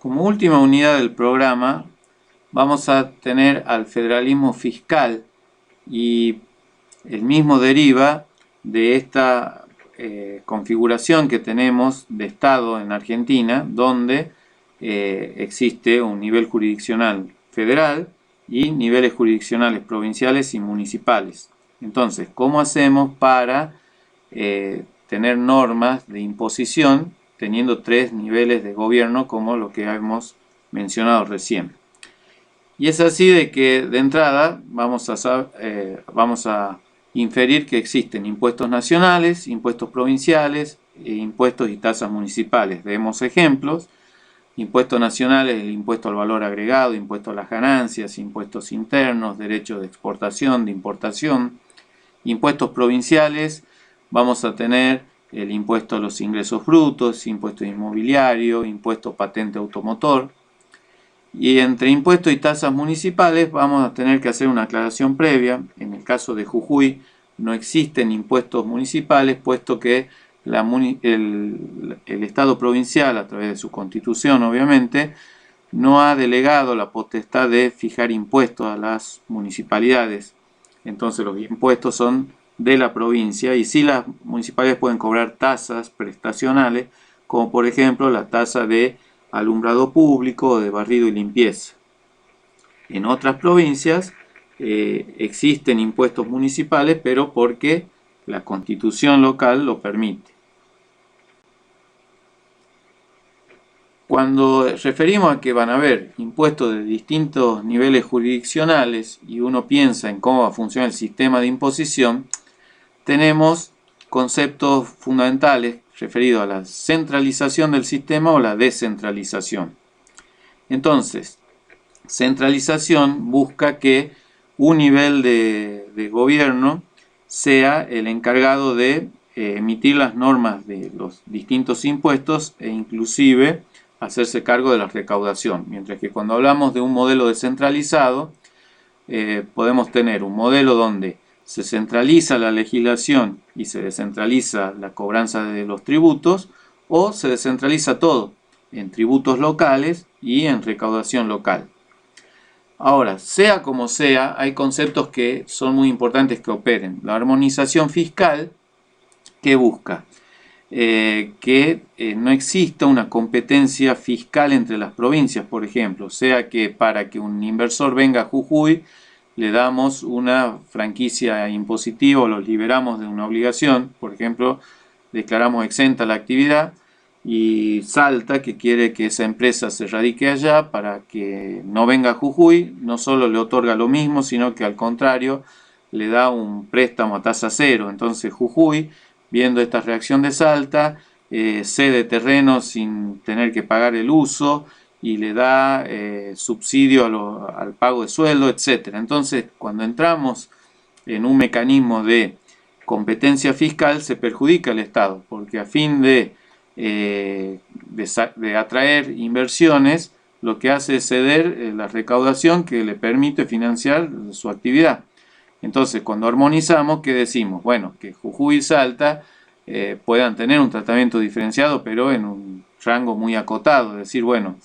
Como última unidad del programa vamos a tener al federalismo fiscal y el mismo deriva de esta configuración que tenemos de Estado en Argentina, donde existe un nivel jurisdiccional federal y niveles jurisdiccionales provinciales y municipales. Entonces, ¿cómo hacemos para tener normas de imposición teniendo tres niveles de gobierno como lo que hemos mencionado recién? Y es así de que de entrada vamos a inferir que existen impuestos nacionales, impuestos provinciales, impuestos y tasas municipales. Demos ejemplos. Impuestos nacionales, el impuesto al valor agregado, impuesto a las ganancias, impuestos internos, derechos de exportación, de importación. Impuestos provinciales, vamos a tener el impuesto a los ingresos brutos, impuesto inmobiliario, impuesto patente automotor. Y entre impuestos y tasas municipales vamos a tener que hacer una aclaración previa. En el caso de Jujuy no existen impuestos municipales, puesto que el Estado provincial, a través de su constitución obviamente, no ha delegado la potestad de fijar impuestos a las municipalidades. Entonces los impuestos son de la provincia y sí las municipalidades pueden cobrar tasas prestacionales, como por ejemplo la tasa de alumbrado público o de barrido y limpieza. En otras provincias existen impuestos municipales, pero porque la constitución local lo permite. Cuando referimos a que van a haber impuestos de distintos niveles jurisdiccionales y uno piensa en cómo va a funcionar el sistema de imposición, tenemos conceptos fundamentales referidos a la centralización del sistema o la descentralización. Entonces, centralización busca que un nivel de gobierno sea el encargado de emitir las normas de los distintos impuestos e inclusive hacerse cargo de la recaudación, mientras que cuando hablamos de un modelo descentralizado podemos tener un modelo donde se centraliza la legislación y se descentraliza la cobranza de los tributos, o se descentraliza todo en tributos locales y en recaudación local. Ahora, sea como sea, hay conceptos que son muy importantes que operen. La armonización fiscal, ¿qué busca? Que no exista una competencia fiscal entre las provincias, por ejemplo, sea que para que un inversor venga a Jujuy le damos una franquicia impositiva o los liberamos de una obligación, por ejemplo, declaramos exenta la actividad y Salta, que quiere que esa empresa se radique allá para que no venga a Jujuy, no solo le otorga lo mismo, sino que al contrario le da un préstamo a tasa cero. Entonces Jujuy, viendo esta reacción de Salta, cede terreno sin tener que pagar el uso y le da subsidio al pago de sueldo, etc. Entonces, cuando entramos en un mecanismo de competencia fiscal, se perjudica al Estado, porque a fin de atraer inversiones, lo que hace es ceder la recaudación que le permite financiar su actividad. Entonces, cuando armonizamos, ¿qué decimos? Bueno, que Jujuy y Salta puedan tener un tratamiento diferenciado, pero en un rango muy acotado. Es decir, bueno,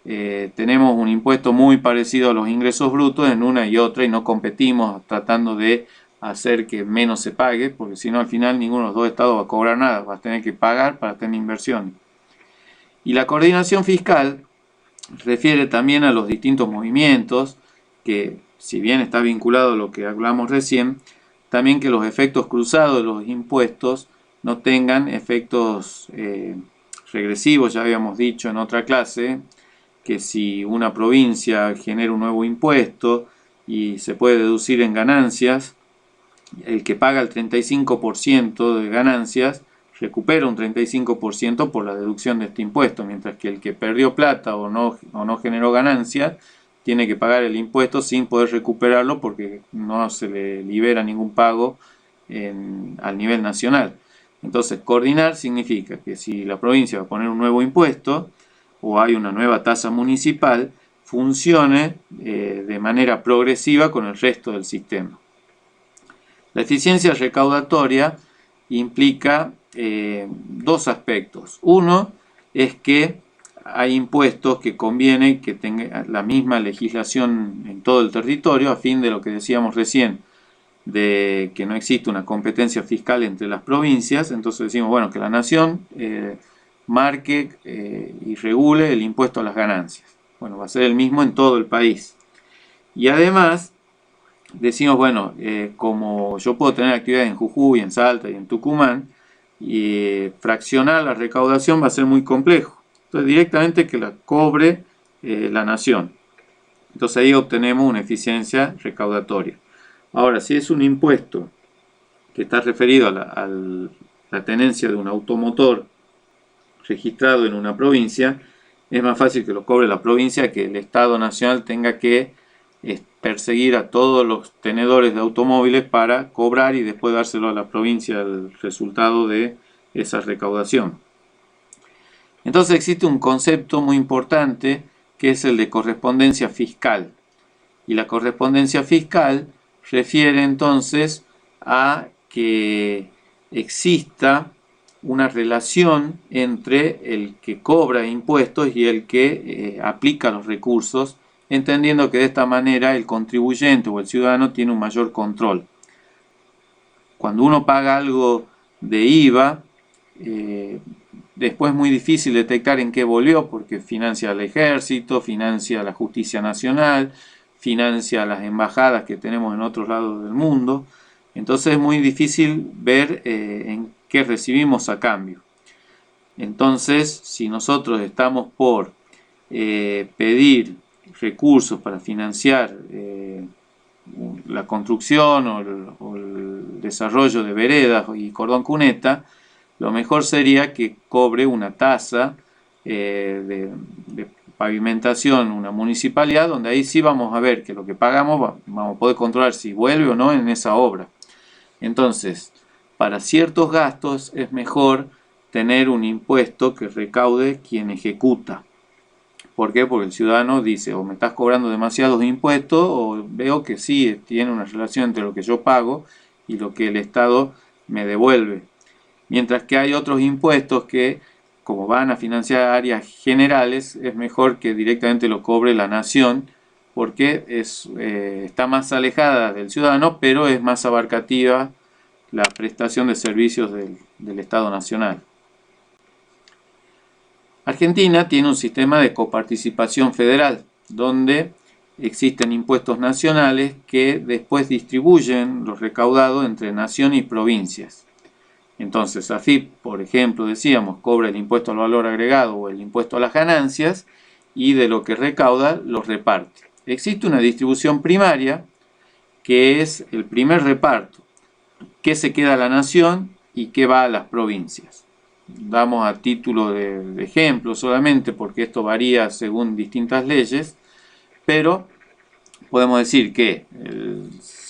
tenemos un impuesto muy parecido a los ingresos brutos en una y otra y no competimos tratando de hacer que menos se pague, porque si no al final ninguno de los dos estados va a cobrar nada, va a tener que pagar para tener inversión. Y la coordinación fiscal refiere también a los distintos movimientos, que si bien está vinculado a lo que hablamos recién, también que los efectos cruzados de los impuestos no tengan efectos regresivos. Ya habíamos dicho en otra clase que si una provincia genera un nuevo impuesto y se puede deducir en ganancias, el que paga el 35% de ganancias recupera un 35% por la deducción de este impuesto, mientras que el que perdió plata o no generó ganancias tiene que pagar el impuesto sin poder recuperarlo porque no se le libera ningún pago al nivel nacional. Entonces, coordinar significa que si la provincia va a poner un nuevo impuesto o hay una nueva tasa municipal, funcione de manera progresiva con el resto del sistema. La eficiencia recaudatoria implica dos aspectos. Uno es que hay impuestos que conviene que tenga la misma legislación en todo el territorio a fin de lo que decíamos recién, de que no existe una competencia fiscal entre las provincias. Entonces decimos, bueno, que la nación marque y regule el impuesto a las ganancias. Bueno, va a ser el mismo en todo el país. Y además decimos, bueno, como yo puedo tener actividades en Jujuy, en Salta y en Tucumán, y fraccionar la recaudación va a ser muy complejo. Entonces directamente que la cobre la nación. Entonces ahí obtenemos una eficiencia recaudatoria. Ahora, si es un impuesto que está referido a la tenencia de un automotor registrado en una provincia, es más fácil que lo cobre la provincia que el Estado Nacional tenga que perseguir a todos los tenedores de automóviles para cobrar y después dárselo a la provincia el resultado de esa recaudación. Entonces existe un concepto muy importante que es el de correspondencia fiscal. Y la correspondencia fiscal refiere entonces a que exista una relación entre el que cobra impuestos y el que aplica los recursos, entendiendo que de esta manera el contribuyente o el ciudadano tiene un mayor control. Cuando uno paga algo de IVA, después es muy difícil detectar en qué volvió, porque financia al ejército, financia la justicia nacional, financia las embajadas que tenemos en otros lados del mundo. Entonces es muy difícil ver en qué recibimos a cambio. Entonces, si nosotros estamos por pedir recursos para financiar la construcción o el desarrollo de veredas y cordón cuneta, lo mejor sería que cobre una tasa de pavimentación, una municipalidad, donde ahí sí vamos a ver que lo que pagamos vamos a poder controlar si vuelve o no en esa obra. Entonces, para ciertos gastos es mejor tener un impuesto que recaude quien ejecuta. ¿Por qué? Porque el ciudadano dice, o me estás cobrando demasiados impuestos, o veo que sí tiene una relación entre lo que yo pago y lo que el Estado me devuelve. Mientras que hay otros impuestos que, como van a financiar áreas generales, es mejor que directamente lo cobre la nación, porque está más alejada del ciudadano, pero es más abarcativa la prestación de servicios del Estado Nacional. Argentina tiene un sistema de coparticipación federal, donde existen impuestos nacionales que después distribuyen los recaudados entre nación y provincias. Entonces, AFIP, por ejemplo, decíamos, cobra el impuesto al valor agregado o el impuesto a las ganancias y de lo que recauda los reparte. Existe una distribución primaria que es el primer reparto, qué se queda a la nación y qué va a las provincias. Damos a título de ejemplo solamente porque esto varía según distintas leyes, pero podemos decir que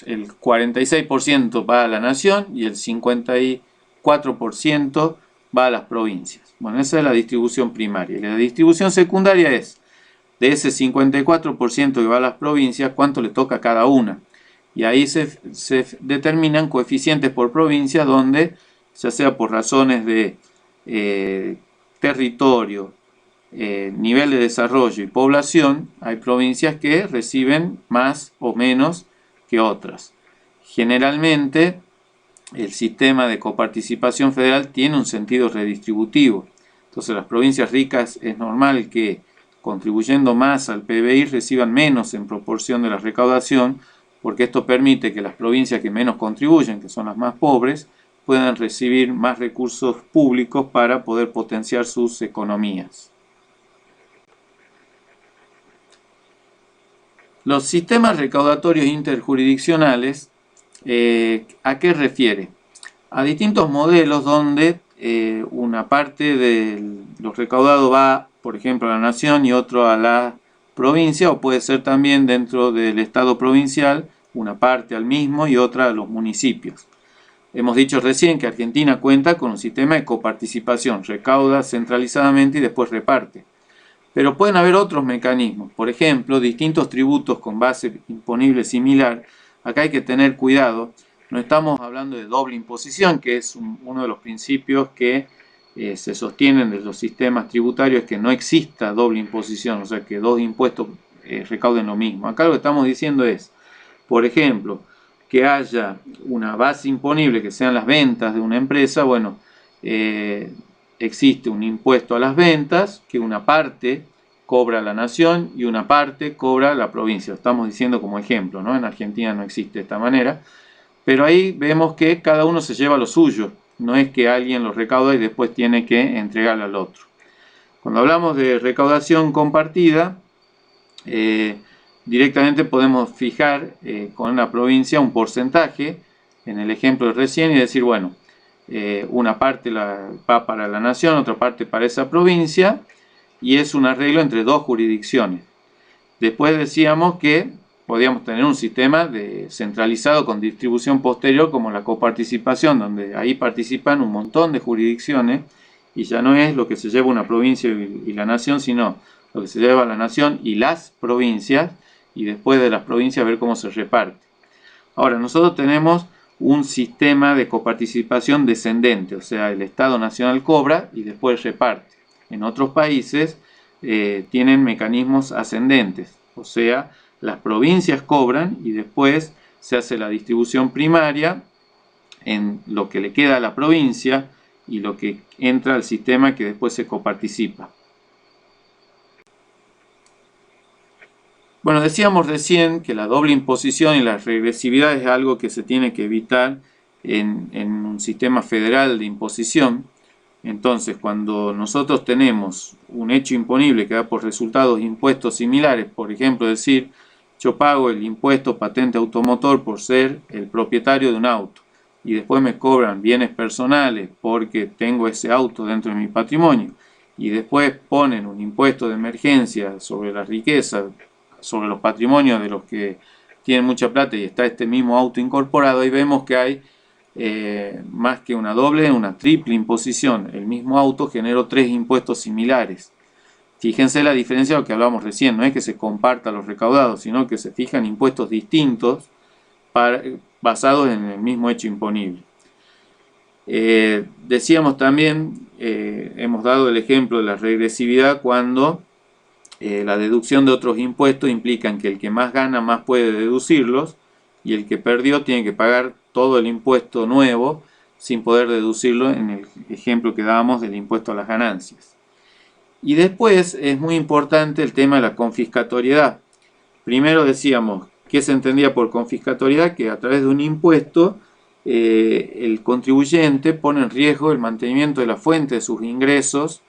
el 46% va a la nación y el 54% va a las provincias. Bueno, esa es la distribución primaria. Y la distribución secundaria es, de ese 54% que va a las provincias, cuánto le toca a cada una. Y ahí se determinan coeficientes por provincia donde, ya sea por razones de territorio, nivel de desarrollo y población, hay provincias que reciben más o menos que otras. Generalmente, el sistema de coparticipación federal tiene un sentido redistributivo. Entonces, las provincias ricas es normal que, contribuyendo más al PBI, reciban menos en proporción de la recaudación, porque esto permite que las provincias que menos contribuyen, que son las más pobres, puedan recibir más recursos públicos para poder potenciar sus economías. Los sistemas recaudatorios interjurisdiccionales, ¿a qué refiere? A distintos modelos donde una parte de los recaudados va, por ejemplo, a la nación y otro a la provincia, o puede ser también dentro del Estado provincial, una parte al mismo y otra a los municipios. Hemos dicho recién que Argentina cuenta con un sistema de coparticipación, recauda centralizadamente y después reparte. Pero pueden haber otros mecanismos, por ejemplo, distintos tributos con base imponible similar. Acá hay que tener cuidado, no estamos hablando de doble imposición, que es uno de los principios que se sostienen de los sistemas tributarios es que no exista doble imposición, o sea que dos impuestos recauden lo mismo. Acá lo que estamos diciendo es, por ejemplo, que haya una base imponible que sean las ventas de una empresa. Bueno, existe un impuesto a las ventas que una parte cobra la nación y una parte cobra la provincia. Lo estamos diciendo como ejemplo, ¿no? En Argentina no existe de esta manera, pero ahí vemos que cada uno se lleva lo suyo. No es que alguien lo recauda y después tiene que entregarle al otro. Cuando hablamos de recaudación compartida, directamente podemos fijar con una provincia un porcentaje, en el ejemplo de recién, y decir, bueno, una parte va para la nación, otra parte para esa provincia, y es un arreglo entre dos jurisdicciones. Después decíamos que podíamos tener un sistema centralizado con distribución posterior como la coparticipación, donde ahí participan un montón de jurisdicciones y ya no es lo que se lleva una provincia y la nación, sino lo que se lleva la nación y las provincias, y después de las provincias ver cómo se reparte. Ahora, nosotros tenemos un sistema de coparticipación descendente, o sea, el Estado Nacional cobra y después reparte. En otros países tienen mecanismos ascendentes, o sea, las provincias cobran y después se hace la distribución primaria en lo que le queda a la provincia y lo que entra al sistema que después se coparticipa. Bueno, decíamos recién que la doble imposición y la regresividad es algo que se tiene que evitar en un sistema federal de imposición. Entonces, cuando nosotros tenemos un hecho imponible que da por resultados impuestos similares, por ejemplo, decir, yo pago el impuesto patente automotor por ser el propietario de un auto y después me cobran bienes personales porque tengo ese auto dentro de mi patrimonio y después ponen un impuesto de emergencia sobre la riqueza, sobre los patrimonios de los que tienen mucha plata y está este mismo auto incorporado, y vemos que hay más que una doble, una triple imposición. El mismo auto generó tres impuestos similares. Fíjense la diferencia de lo que hablábamos recién, no es que se compartan los recaudados, sino que se fijan impuestos distintos basados en el mismo hecho imponible. Decíamos también, hemos dado el ejemplo de la regresividad cuando la deducción de otros impuestos implican que el que más gana más puede deducirlos y el que perdió tiene que pagar todo el impuesto nuevo sin poder deducirlo, en el ejemplo que dábamos del impuesto a las ganancias. Y después es muy importante el tema de la confiscatoriedad. Primero decíamos, ¿qué se entendía por confiscatoriedad? Que a través de un impuesto el contribuyente pone en riesgo el mantenimiento de la fuente de sus ingresos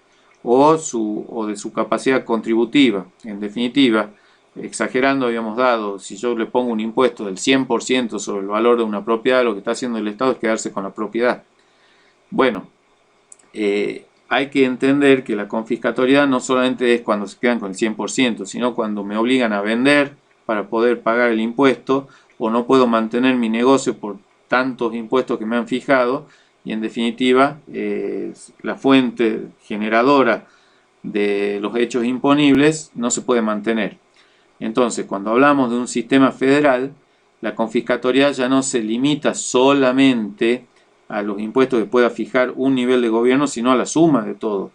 o de su capacidad contributiva. En definitiva, exagerando, habíamos dado, si yo le pongo un impuesto del 100% sobre el valor de una propiedad, lo que está haciendo el Estado es quedarse con la propiedad. Bueno, hay que entender que la confiscatoriedad no solamente es cuando se quedan con el 100%, sino cuando me obligan a vender para poder pagar el impuesto, o no puedo mantener mi negocio por tantos impuestos que me han fijado, y en definitiva la fuente generadora de los hechos imponibles no se puede mantener. Entonces, cuando hablamos de un sistema federal, la confiscatoriedad ya no se limita solamente a los impuestos que pueda fijar un nivel de gobierno, sino a la suma de todo.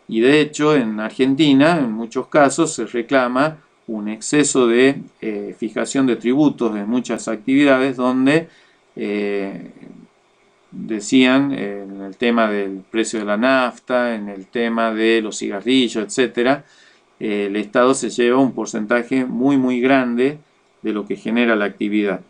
Y de hecho, en Argentina, en muchos casos, se reclama un exceso de fijación de tributos en muchas actividades donde decían en el tema del precio de la nafta, en el tema de los cigarrillos, etc., el Estado se lleva un porcentaje muy grande de lo que genera la actividad.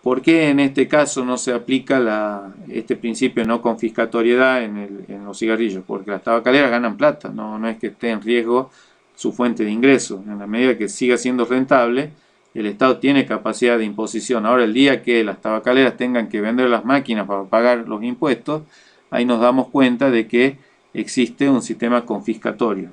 ¿Por qué en este caso no se aplica este principio de no confiscatoriedad en los cigarrillos? Porque las tabacaleras ganan plata, no es que esté en riesgo su fuente de ingresos. En la medida que siga siendo rentable, el Estado tiene capacidad de imposición. Ahora, el día que las tabacaleras tengan que vender las máquinas para pagar los impuestos, ahí nos damos cuenta de que existe un sistema confiscatorio.